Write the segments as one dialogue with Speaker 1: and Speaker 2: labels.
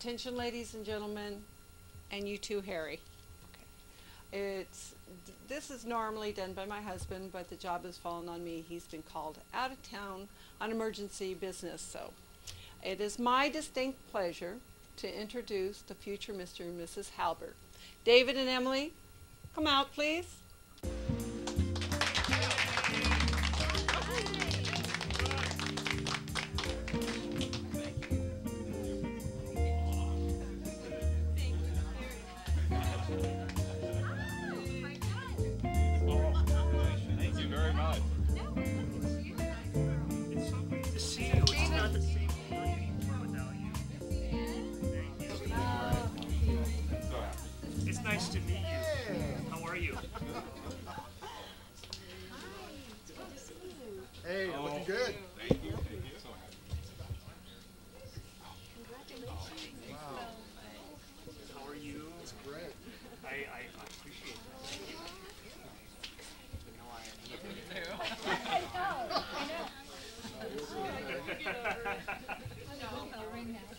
Speaker 1: Attention, ladies and gentlemen, and you too, Harry. Okay. This is normally done by my husband, but the job has fallen on me. He's been called out of town on emergency business, so it is my distinct pleasure to introduce the future Mr. and Mrs. Halbert. David and Emily, come out, please.
Speaker 2: Nice to meet you. How are you?
Speaker 3: Hey, looking good.
Speaker 4: Thank you. Thank you.
Speaker 2: Congratulations.
Speaker 3: Wow.
Speaker 2: How are you?
Speaker 3: It's great.
Speaker 2: I appreciate that. Thank you. You know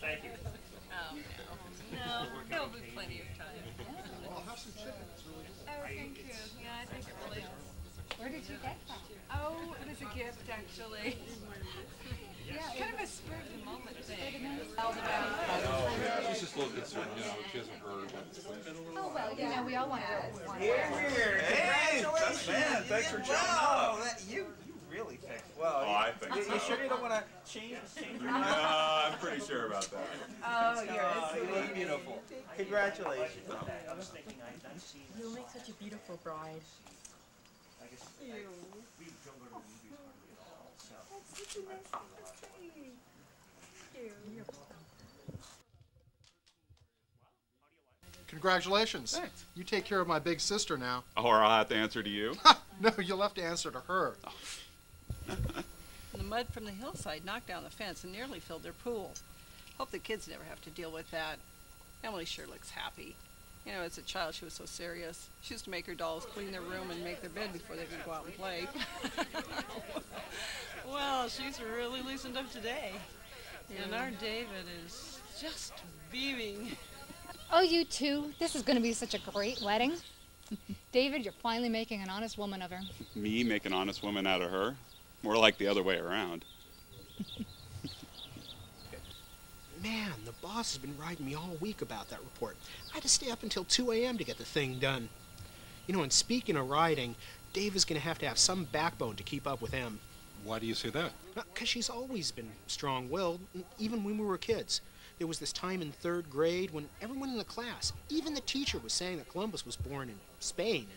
Speaker 2: Thank you.
Speaker 5: No, there'll be plenty of time.
Speaker 3: I'll have some chicken. It's really good.
Speaker 5: Oh, thank you. Yeah, I think it really is.
Speaker 6: Where did you get that?
Speaker 5: Oh, it was a gift, actually. Yeah, kind of a spur of the moment thing.
Speaker 4: Oh, yeah, she's just a little concerned, she hasn't heard.
Speaker 6: Oh, well, we all want to.
Speaker 7: Here. Hey, man, thanks for joining. Wow, you really picked well.
Speaker 4: Oh, I think so.
Speaker 7: You sure you don't want to change your mind?
Speaker 4: I'm pretty sure about that.
Speaker 7: Oh, you look beautiful. Congratulations.
Speaker 8: You'll make such a beautiful bride.
Speaker 3: Congratulations.
Speaker 4: Thanks.
Speaker 3: You take care of my big sister now.
Speaker 4: Or I'll have to answer to you.
Speaker 3: No, you'll have to answer to her.
Speaker 1: The mud from the hillside knocked down the fence and nearly filled their pool. Hope the kids never have to deal with that. Emily sure looks happy. As a child, she was so serious. She used to make her dolls clean their room and make their bed before they could go out and play. Well, she's really loosened up today. And our David is just beaming.
Speaker 6: Oh, you two. This is going to be such a great wedding. David, you're finally making an honest woman of her.
Speaker 4: Me make an honest woman out of her? More like the other way around.
Speaker 9: Man, the boss has been riding me all week about that report. I had to stay up until 2 a.m. to get the thing done. And speaking of riding, Dave is going to have some backbone to keep up with Em.
Speaker 10: Why do you say that?
Speaker 9: Because she's always been strong-willed, even when we were kids. There was this time in 3rd grade when everyone in the class, even the teacher, was saying that Columbus was born in Spain.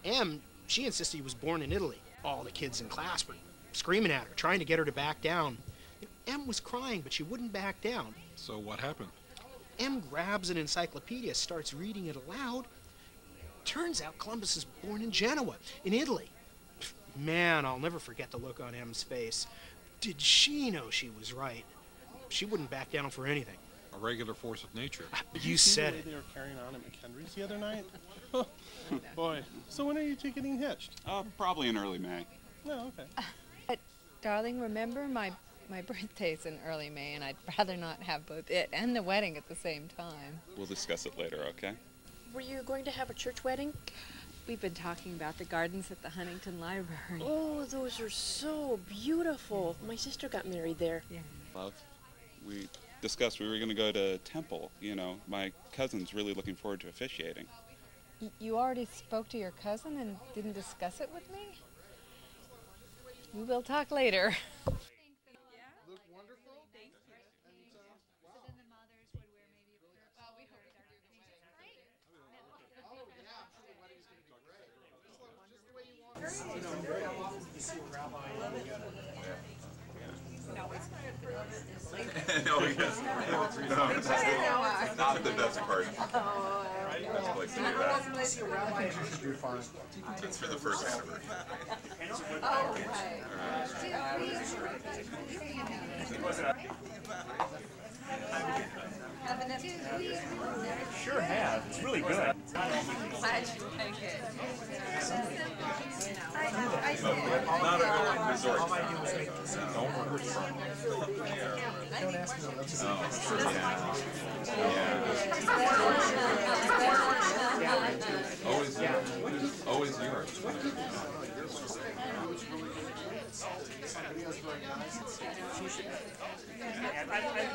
Speaker 9: And Em, she insisted he was born in Italy. All the kids in class were screaming at her, trying to get her to back down. Em was crying, but she wouldn't back down.
Speaker 10: So what happened?
Speaker 9: Em grabs an encyclopedia, starts reading it aloud. Turns out Columbus is born in Genoa, in Italy. Man, I'll never forget the look on Em's face. Did she know she was right? She wouldn't back down for anything.
Speaker 10: A regular force of nature.
Speaker 9: You said it.
Speaker 11: They were carrying on at McHenry's the other night. Boy, so when are you two getting hitched?
Speaker 4: Probably in early May.
Speaker 11: No, okay.
Speaker 8: But, darling, remember my birthday's in early May, and I'd rather not have both it and the wedding at the same time.
Speaker 4: We'll discuss it later, okay?
Speaker 8: Were you going to have a church wedding? We've been talking about the gardens at the Huntington Library.
Speaker 5: Oh, those are so beautiful. My sister got married there.
Speaker 8: Yeah.
Speaker 4: Love, we discussed we were going to go to Temple. My cousin's really looking forward to officiating.
Speaker 8: You already spoke to your cousin and didn't discuss it with me? We will talk later.
Speaker 3: Look wonderful. Thank you. Wow. So then the mothers would wear maybe a purple. Well, we hope they're right. Oh, yeah. I'm sure the wedding's going to be great. Just the way you want it. You see a rabbi.
Speaker 4: No, yes. Not the best part. That's like doing that.
Speaker 3: You're fine.
Speaker 4: It's for the first anniversary.
Speaker 2: Sure have. It's really good.
Speaker 5: Glad you take it.
Speaker 4: Not a resort.
Speaker 3: Don't ask me.
Speaker 4: Oh, yeah.
Speaker 2: I'm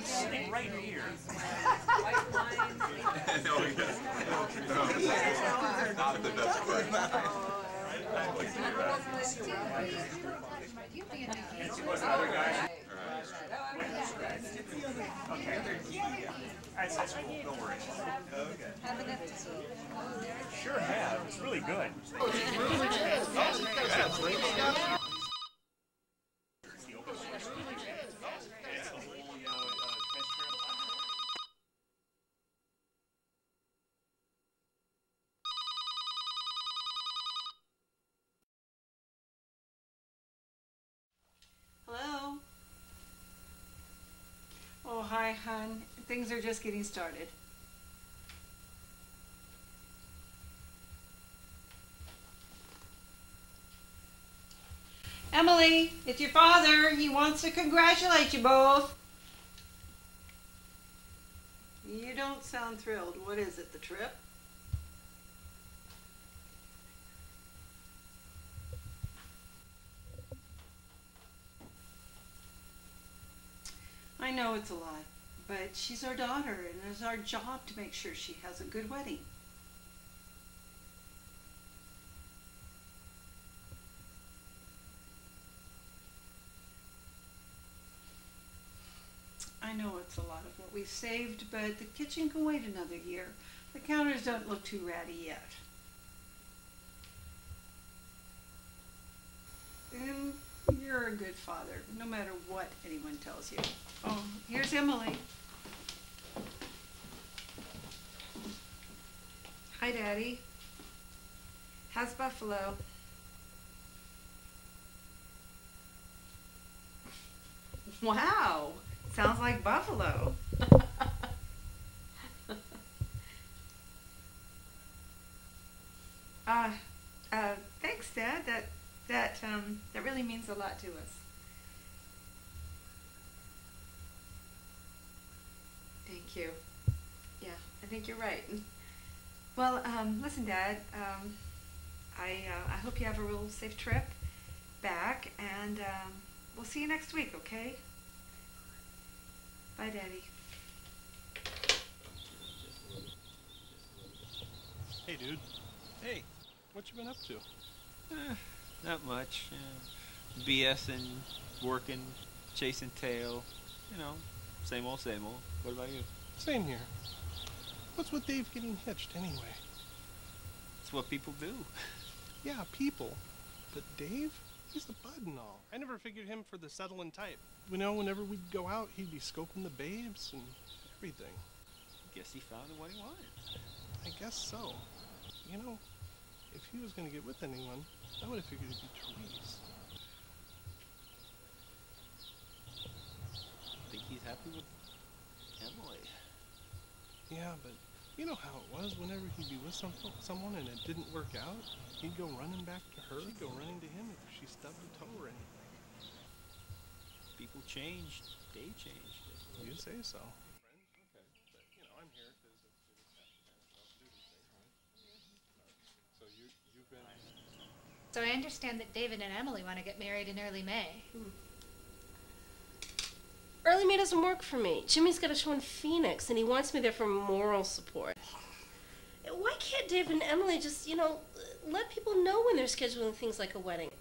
Speaker 2: sitting right here.
Speaker 4: No, not the best part.
Speaker 2: Don't worry. Sure have. It's really good.
Speaker 1: Hello? Oh, hi, hon. Things are just getting started. Emily, it's your father. He wants to congratulate you both. You don't sound thrilled. What is it, the trip? I know it's a lot, but she's our daughter, and it's our job to make sure she has a good wedding. I know it's a lot of what we've saved, but the kitchen can wait another year. The counters don't look too ratty yet. And you're a good father, no matter what anyone tells you. Oh, here's Emily. Hi, Daddy. How's Buffalo? Wow, sounds like Buffalo. Thanks, Dad. That really means a lot to us. Thank you. Yeah, I think you're right. Well, listen, Dad. I hope you have a real safe trip back, and we'll see you next week, okay? Bye, Daddy.
Speaker 11: Hey, dude. Hey, what you been up to?
Speaker 12: Not much. BSing, working, chasing tail. You know, same old, same old. What about you?
Speaker 11: Same here. What's with Dave getting hitched anyway?
Speaker 12: It's what people do.
Speaker 11: Yeah, people. But Dave? He's a bud and all. I never figured him for the settling type. You know, whenever we'd go out, he'd be scoping the babes and everything.
Speaker 12: Guess he found what he wanted.
Speaker 11: I guess so. You know, if he was going to get with anyone, I would have figured it'd be Therese.
Speaker 12: Think he's happy with Emily?
Speaker 11: Yeah, but you know how it was. Whenever he'd be with someone and it didn't work out, he'd go running back to her. She'd go running to him if she stubbed a toe or anything.
Speaker 12: People changed. Dave changed.
Speaker 11: You say so. Okay, but you know, I'm here because it was duty thing, right? So you've been.
Speaker 6: So I understand that David and Emily want to get married in early May.
Speaker 13: Early May doesn't work for me. Jimmy's got a show in Phoenix, and he wants me there for moral support. Why can't Dave and Emily just, you know, let people know when they're scheduling things like a wedding?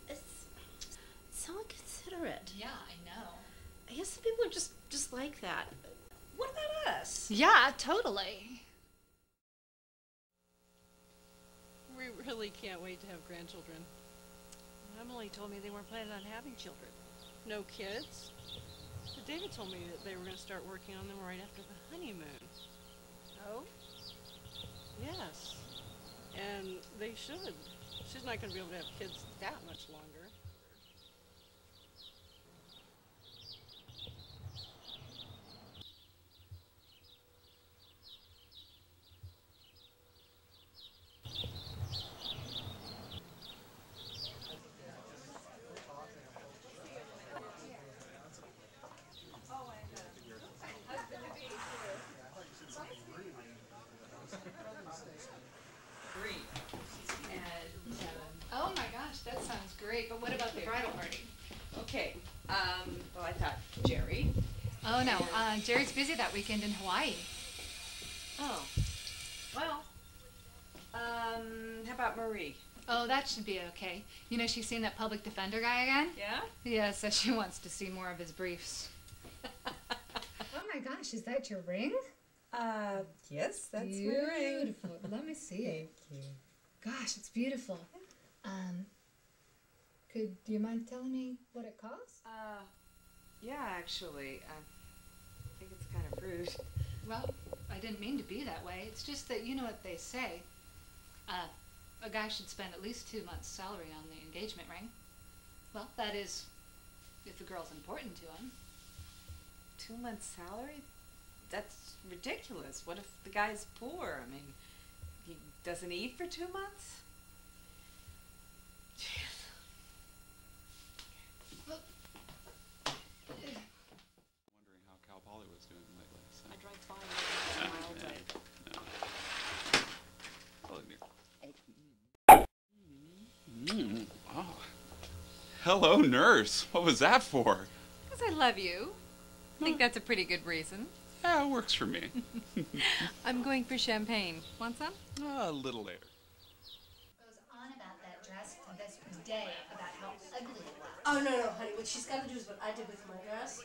Speaker 13: It's so inconsiderate.
Speaker 6: Yeah, I know.
Speaker 13: I guess some people are just like that. What about us?
Speaker 6: Yeah, totally.
Speaker 5: We really can't wait to have grandchildren. Emily told me they weren't planning on having children. No kids. But David told me that they were going to start working on them right after the honeymoon. Oh? Yes. And they should. She's not going to be able to have kids that much longer.
Speaker 6: Oh my gosh, that sounds great. But what about Oh no, Jerry's busy that weekend in Hawaii.
Speaker 14: Oh. Well, how about Marie?
Speaker 6: Oh, that should be okay. You know, she's seen that public defender guy again?
Speaker 14: Yeah?
Speaker 6: Yeah, so she wants to see more of his briefs. Oh my gosh, is that your ring?
Speaker 14: Yes, that's
Speaker 6: beautiful.
Speaker 14: my ring.
Speaker 6: Beautiful. Let me see it.
Speaker 14: Thank you.
Speaker 6: Gosh, it's beautiful. Do you mind telling me what it costs?
Speaker 14: Yeah, actually, I think it's kind of rude.
Speaker 6: Well, I didn't mean to be that way. It's just that you know what they say. A guy should spend at least 2 months' salary on the engagement ring. Well, that is, if the girl's important to him.
Speaker 14: 2 months' salary? That's ridiculous. What if the guy's poor? I mean, he doesn't eat for 2 months?
Speaker 4: Wondering how Cal Poly was doing lately. So.
Speaker 14: I drive by all day.
Speaker 4: Oh. Hello, nurse. What was that for?
Speaker 8: Because I love you. I think that's a pretty good reason.
Speaker 4: Yeah, it works for me.
Speaker 8: I'm going for champagne. Want some?
Speaker 4: A little later.
Speaker 6: Goes on about that dress to this day about how ugly it was.
Speaker 13: Oh, no, honey. What she's got to do is what I did with my dress.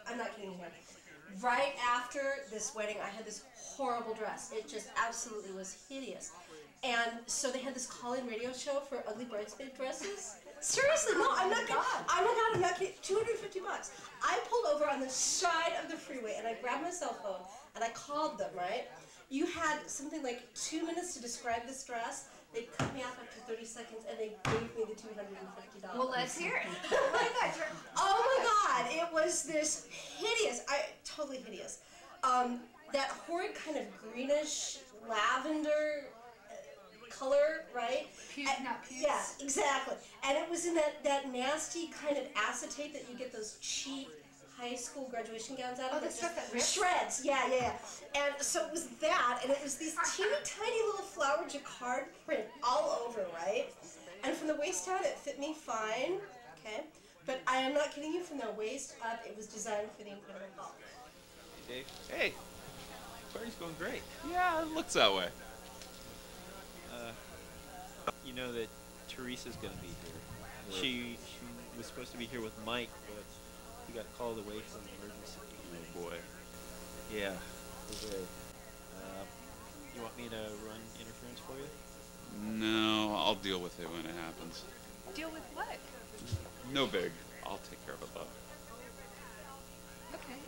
Speaker 13: I'm not kidding here. Right after this wedding, I had this horrible dress. It just absolutely was hideous. And so they had this call-in radio show for ugly bridesmaid dresses. Seriously, no, I'm not kidding. Oh my God, I'm not kidding. $250. I pulled over on the side of the freeway and I grabbed my cell phone and I called them, right? You had something like 2 minutes to describe this dress. They cut me off after 30 seconds and they gave me the $250.
Speaker 6: Well, let's hear it.
Speaker 13: Oh my God, it was this hideous, totally hideous. That horrid kind of greenish lavender color, right?
Speaker 6: Not puce.
Speaker 13: Yeah, exactly. And it was in that nasty kind of acetate that you get those cheap high school graduation gowns out of.
Speaker 6: Oh, the stuff that rips?
Speaker 13: Shreds, yeah. And so it was that, and it was these teeny tiny little flower jacquard print all over, right? And from the waist down, it fit me fine, okay? But I am not kidding you, from the waist up, it was designed for the incredible ball.
Speaker 12: Hey, Dave. Hey, party's going great.
Speaker 4: Yeah, it looks that way.
Speaker 12: You know that Teresa's going to be here. She was supposed to be here with Mike, but he got called away for an emergency.
Speaker 4: Oh boy.
Speaker 12: Yeah. Okay. You want me to run interference for you?
Speaker 4: No, I'll deal with it when it happens.
Speaker 8: Deal with what?
Speaker 4: No big. I'll take care of it, though.
Speaker 8: Okay.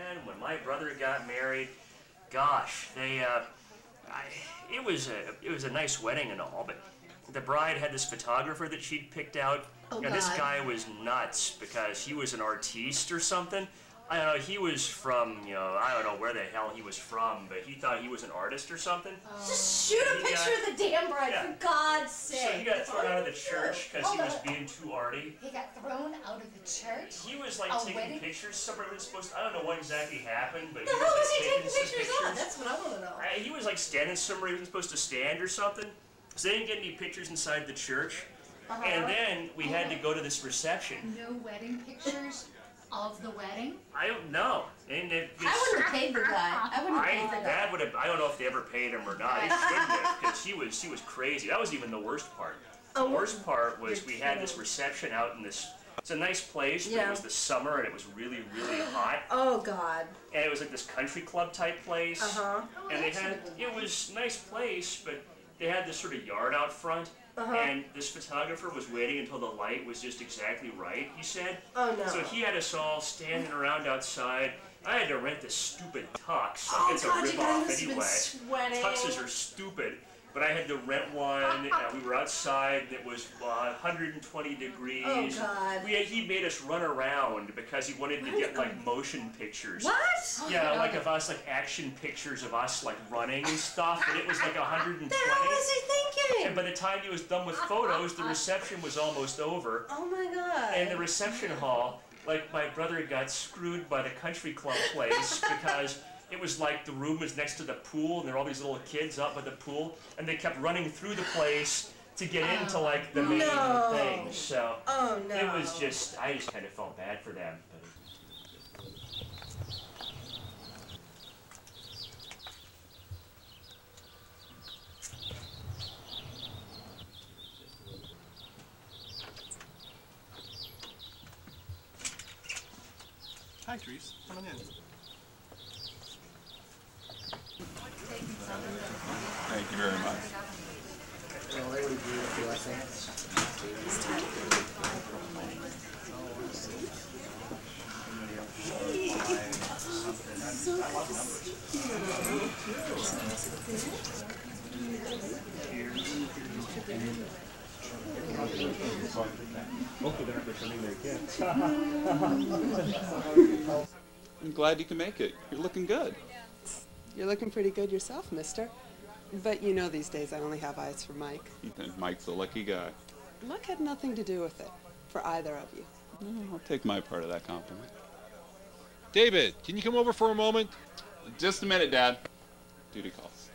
Speaker 15: And when my brother got married, gosh, it was a nice wedding and all, but the bride had this photographer that she'd picked out.
Speaker 13: Oh,
Speaker 15: and this
Speaker 13: God.
Speaker 15: guy was nuts because he was an artiste or something. I don't know, he was from, I don't know where the hell he was from, but he thought he was an artist or something.
Speaker 13: Just shoot a picture of the damn bride, for God's sake.
Speaker 15: So he got thrown out of the church because he was being too arty.
Speaker 6: He got thrown out of the church?
Speaker 15: He was like taking
Speaker 6: wedding?
Speaker 15: pictures. Somebody was supposed to, I don't know what exactly happened, but
Speaker 13: The
Speaker 15: he
Speaker 13: hell
Speaker 15: was
Speaker 13: was
Speaker 15: like,
Speaker 13: he taking
Speaker 15: some
Speaker 13: pictures of? That's what I want to know.
Speaker 15: He was like standing somewhere he wasn't supposed to stand or something. So they didn't get any pictures inside the church. And then we had to go to this reception.
Speaker 6: No wedding pictures of the wedding?
Speaker 15: I don't know. And
Speaker 13: I wouldn't have paid the guy. I wouldn't have paid the guy.
Speaker 15: Dad would have. I don't know if they ever paid him or not. He shouldn't have, because he was crazy. That was even the worst part. The worst part was we had this reception out in this. It's a nice place, but it was the summer and it was really, really hot.
Speaker 13: Oh God.
Speaker 15: And it was like this country club type place. And they had, it was a nice place, but they had this sort of yard out front. And this photographer was waiting until the light was just exactly right, he said.
Speaker 13: Oh no.
Speaker 15: So he had us all standing around outside. I had to rent this stupid tux.
Speaker 13: Oh,
Speaker 15: It's
Speaker 13: God,
Speaker 15: a
Speaker 13: you guys
Speaker 15: ripoff
Speaker 13: must have been
Speaker 15: anyway.
Speaker 13: sweating.
Speaker 15: Tuxes are stupid. But I had to rent one, and we were outside, and it was 120 degrees.
Speaker 13: Oh, God.
Speaker 15: He made us run around because he wanted to get, like, motion pictures.
Speaker 13: What?
Speaker 15: Yeah, like of us, like, action pictures of us, like, running and stuff, and it was like 120.
Speaker 13: What the hell was he thinking?
Speaker 15: And by the time he was done with photos, the reception was almost over.
Speaker 13: Oh, my God.
Speaker 15: And the reception hall, like, my brother got screwed by the country club place because it was like the room was next to the pool, and there were all these little kids up by the pool, and they kept running through the place to get into like the main thing. So
Speaker 13: Oh no.
Speaker 15: it was just, I just kind of felt bad for them. But
Speaker 11: Hi, Therese. Come on in.
Speaker 4: Thank you very much.
Speaker 7: Well, they would agree with you, I think.
Speaker 15: most of them are pretending they're kids.
Speaker 4: I'm glad you can make it. You're looking good.
Speaker 16: You're looking pretty good yourself, mister. But you know these days I only have eyes for Mike.
Speaker 4: And Mike's a lucky guy.
Speaker 16: Luck had nothing to do with it, for either of you.
Speaker 4: I'll take my part of that compliment.
Speaker 10: David, can you come over for a moment?
Speaker 4: Just a minute, Dad. Duty calls.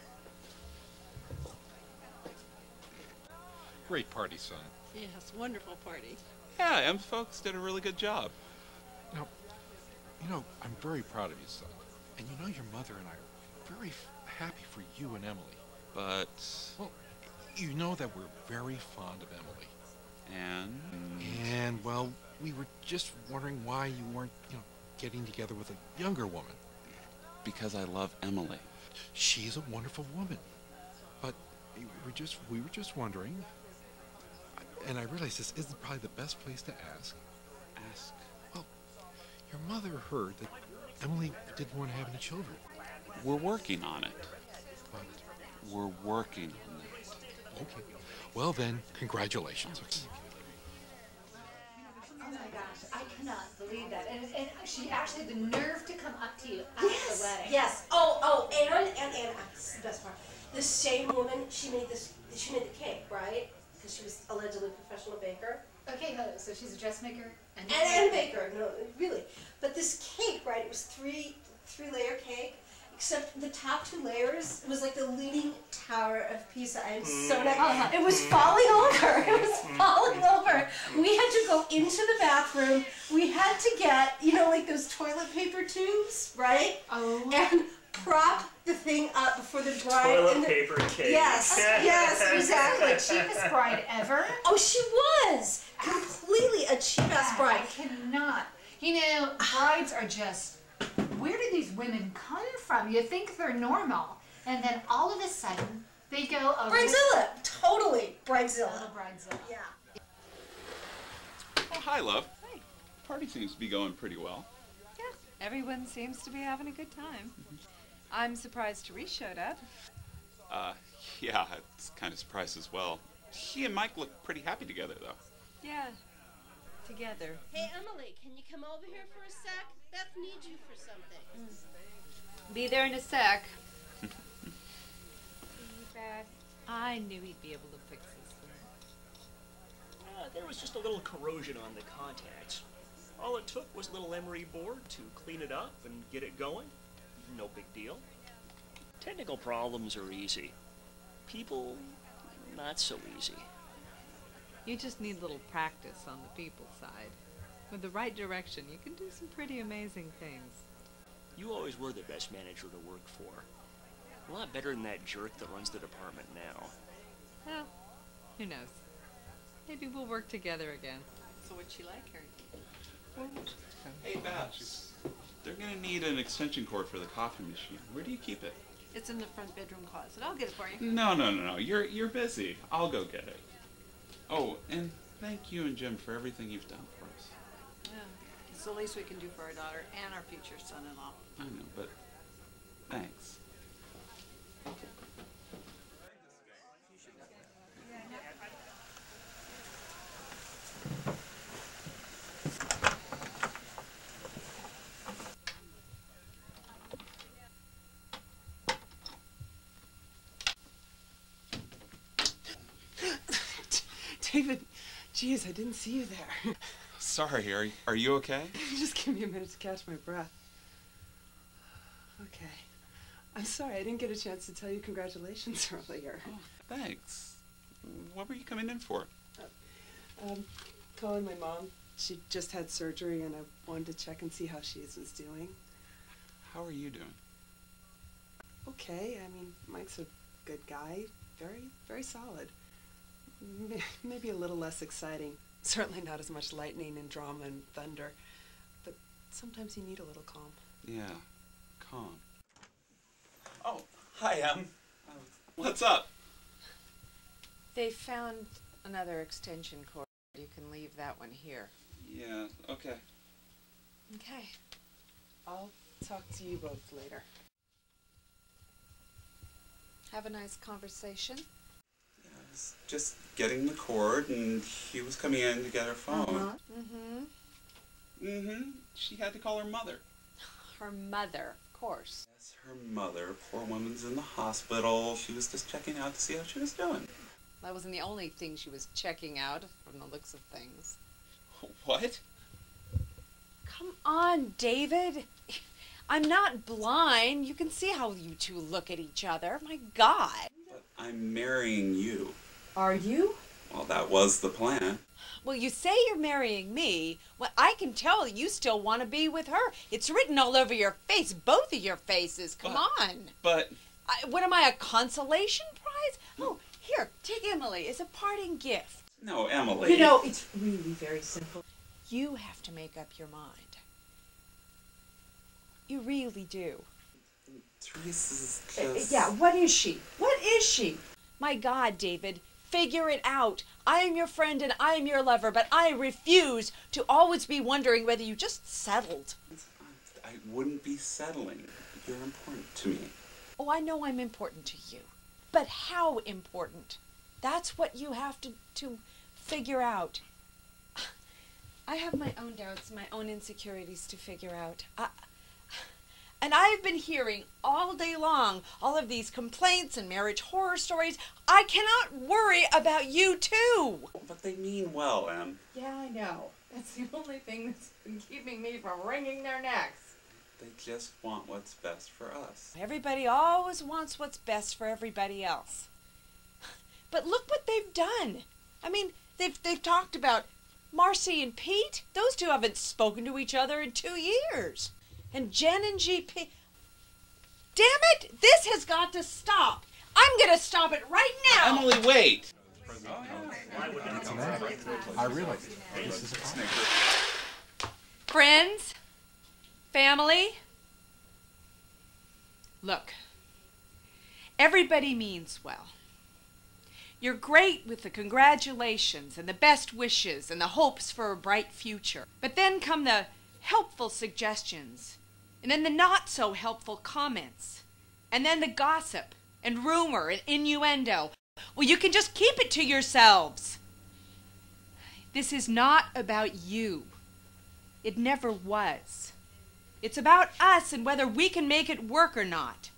Speaker 10: Great party, son.
Speaker 5: Yes, wonderful party.
Speaker 4: Yeah, Em folks did a really good job.
Speaker 10: You know, I'm very proud of you, son. And you know your mother and I are very happy for you and Emily.
Speaker 4: But...
Speaker 10: Well, you know that we're very fond of Emily.
Speaker 4: And,
Speaker 10: well, we were just wondering why you weren't, getting together with a younger woman.
Speaker 4: Because I love Emily.
Speaker 10: She's a wonderful woman. But we were just wondering, and I realize this isn't probably the best place to ask.
Speaker 4: Ask?
Speaker 10: Well, your mother heard that Emily didn't want to have any children.
Speaker 4: We're working on it.
Speaker 10: But
Speaker 4: we're working on it.
Speaker 10: Okay. Well then, congratulations.
Speaker 6: Oh my gosh, I cannot believe that. And she actually had the nerve to come up to you at the wedding.
Speaker 13: Yes. And this is the best part. The same woman, she made the cake, right? Because she was allegedly a professional baker.
Speaker 6: Okay, so she's a dressmaker
Speaker 13: And baker, no, really. But this cake, right, it was three-layer cake, except the top 2 layers was like the Leaning Tower of Pisa. I am so not. It was falling over. It was falling over. We had to go into the bathroom. We had to get, like those toilet paper tubes, right?
Speaker 6: Oh.
Speaker 13: And prop the thing up before the bride.
Speaker 15: Toilet paper cake.
Speaker 13: Yes, exactly.
Speaker 6: Cheapest bride ever.
Speaker 13: Oh, she was completely a cheap-ass bride.
Speaker 6: I cannot. Brides are just, where do these women come from? You think they're normal, and then all of a sudden, they go over...
Speaker 13: Bridezilla! Totally Bridezilla.
Speaker 6: Oh, Bridezilla.
Speaker 13: Yeah.
Speaker 4: Oh, hi, love. Hi. The party seems to be going pretty well.
Speaker 8: Yeah, everyone seems to be having a good time. I'm surprised Therese showed up.
Speaker 4: Yeah, it's kind of surprised as well. She and Mike look pretty happy together, though.
Speaker 8: Yeah, together.
Speaker 13: Hey, Emily, can you come over here for a sec? Beth needs you for something.
Speaker 8: Be there in a sec. I knew he'd be able to fix this one.
Speaker 2: There was just a little corrosion on the contacts. All it took was a little emery board to clean it up and get it going. No big deal. Technical problems are easy. People, not so easy.
Speaker 8: You just need a little practice on the people side. With the right direction, you can do some pretty amazing things.
Speaker 2: You always were the best manager to work for. A lot better than that jerk that runs the department now.
Speaker 8: Well, who knows? Maybe we'll work together again.
Speaker 5: So what'd she like, Harry?
Speaker 4: Hey, Babs. They're going to need an extension cord for the coffee machine. Where do you keep it?
Speaker 5: It's in the front bedroom closet. I'll get it for you.
Speaker 4: No. You're busy. I'll go get it. Oh, and thank you and Jim for everything you've done for us.
Speaker 5: Yeah, it's the least we can do for our daughter and our future son-in-law.
Speaker 4: I know, but thanks.
Speaker 16: David, geez, I didn't see you there.
Speaker 4: Sorry, are you okay?
Speaker 16: Just give me a minute to catch my breath. Okay. I'm sorry, I didn't get a chance to tell you congratulations earlier.
Speaker 4: Oh, thanks. What were you coming in for?
Speaker 16: Calling my mom. She just had surgery, and I wanted to check and see how she was doing.
Speaker 4: How are you doing?
Speaker 16: Okay. I mean, Mike's a good guy. Very, very solid. Maybe a little less exciting. Certainly not as much lightning and drama and thunder. But sometimes you need a little calm.
Speaker 4: Yeah, calm. Oh, hi, Em. What's up?
Speaker 14: They found another extension cord. You can leave that one here.
Speaker 4: Yeah, okay.
Speaker 16: Okay. I'll talk to you both later.
Speaker 14: Have a nice conversation.
Speaker 4: I was just getting the cord, and he was coming in to get her phone. She had to call her mother.
Speaker 14: Her mother, of course.
Speaker 4: Yes, her mother. Poor woman's in the hospital. She was just checking out to see how she was doing.
Speaker 14: That wasn't the only thing she was checking out from the looks of things.
Speaker 4: What?
Speaker 14: Come on, David. I'm not blind. You can see how you two look at each other. My God.
Speaker 4: But I'm marrying you.
Speaker 14: Are you?
Speaker 4: Well, that was the plan.
Speaker 14: Well, you say you're marrying me. Well, I can tell you still want to be with her. It's written all over your face, both of your faces. Come on.
Speaker 4: But...
Speaker 14: what am I, a consolation prize? Oh, here, take Emily as a parting gift.
Speaker 4: No, Emily.
Speaker 14: You know, it's really very simple. You have to make up your mind. You really do.
Speaker 4: Teresa's just...
Speaker 14: Yeah, what is she? What is she? My God, David, figure it out. I am your friend and I am your lover, but I refuse to always be wondering whether you just settled.
Speaker 4: I wouldn't be settling. You're important to me.
Speaker 14: Oh, I know I'm important to you. But how important? That's what you have to figure out. I have my own doubts, my own insecurities to figure out. And I've been hearing all day long all of these complaints and marriage horror stories. I cannot worry about you too.
Speaker 4: But they mean well, Em.
Speaker 14: Yeah, I know. That's the only thing that's been keeping me from wringing their necks.
Speaker 4: They just want what's best for us.
Speaker 14: Everybody always wants what's best for everybody else. But look what they've done. I mean, they've talked about Marcy and Pete. Those two haven't spoken to each other in 2 years. And Jen and GP. Damn it! This has got to stop. I'm going to stop it right now.
Speaker 4: Emily, wait.
Speaker 10: I realize this is a problem.
Speaker 14: Friends, family, look, everybody means well. You're great with the congratulations and the best wishes and the hopes for a bright future. But then come the helpful suggestions, and then the not so helpful comments, and then the gossip and rumor and innuendo. Well, you can just keep it to yourselves. This is not about you. It never was. It's about us and whether we can make it work or not.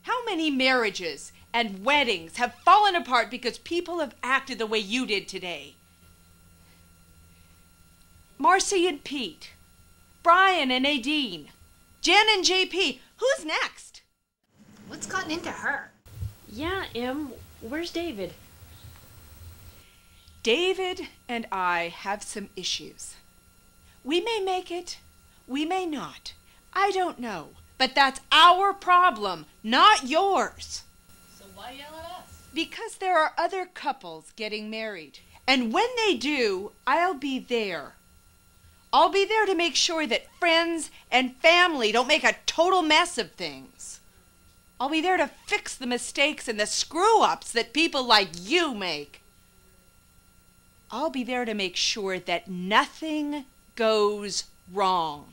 Speaker 14: How many marriages and weddings have fallen apart because people have acted the way you did today? Marcy and Pete, Brian and Nadine, Jen and JP. Who's next?
Speaker 6: What's gotten into her?
Speaker 13: Yeah, Em, where's David?
Speaker 14: David and I have some issues. We may make it, we may not. I don't know. But that's our problem, not yours.
Speaker 6: So why yell at us?
Speaker 14: Because there are other couples getting married. And when they do, I'll be there. I'll be there to make sure that friends and family don't make a total mess of things. I'll be there to fix the mistakes and the screw-ups that people like you make. I'll be there to make sure that nothing goes wrong.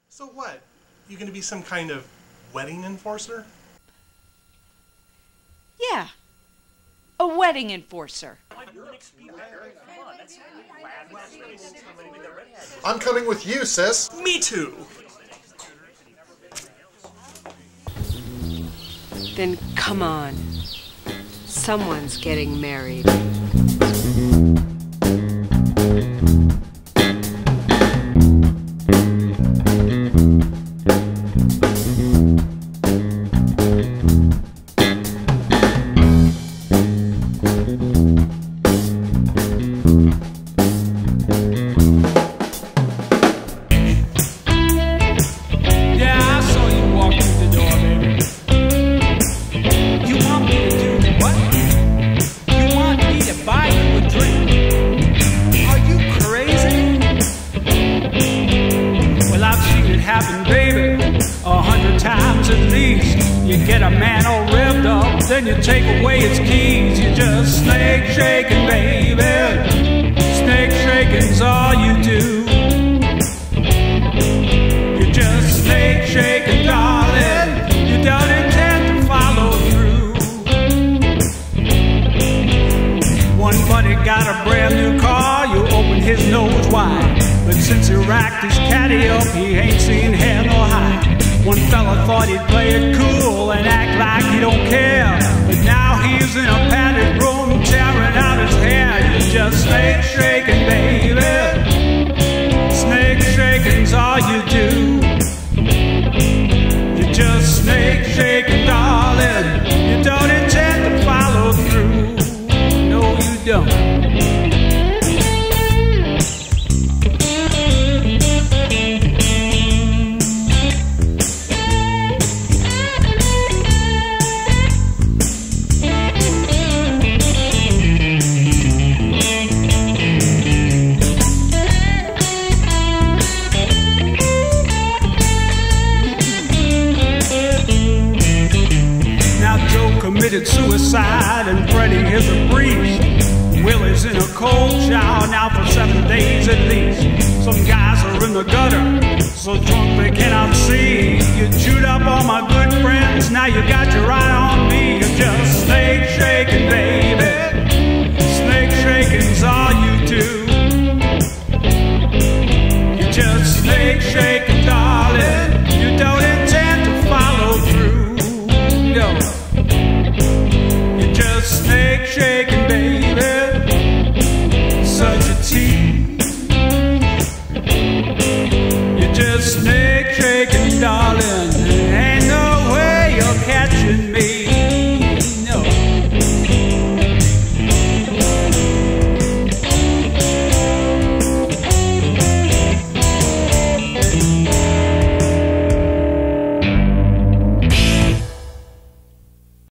Speaker 11: So what? You gonna be some kind of wedding enforcer?
Speaker 14: Yeah, a wedding enforcer.
Speaker 17: I'm coming with you, sis.
Speaker 11: Me too.
Speaker 16: Then come on. Someone's getting married.
Speaker 18: get a man all revved up, then you take away his keys. You just snake shaking, baby. Snake shaking's all you do. You're just snake shaking, darling. You don't intend to follow through. One buddy got a brand new car, you open his nose wide. But since he racked his caddy up, he ain't seen hair nor hide. One fella thought he'd play it cool and act like he don't care. But now he's in a padded room tearing out his hair. You're just snake shaking, baby. Snake shaking's all you do. You're just snake shaking, darling. You don't intend to follow through. No, you don't. Committed suicide and Freddie is a priest. Willie's in a cold shower now for 7 days at least. Some guys are in the gutter, so drunk they cannot see. You chewed up all my good friends, now you got your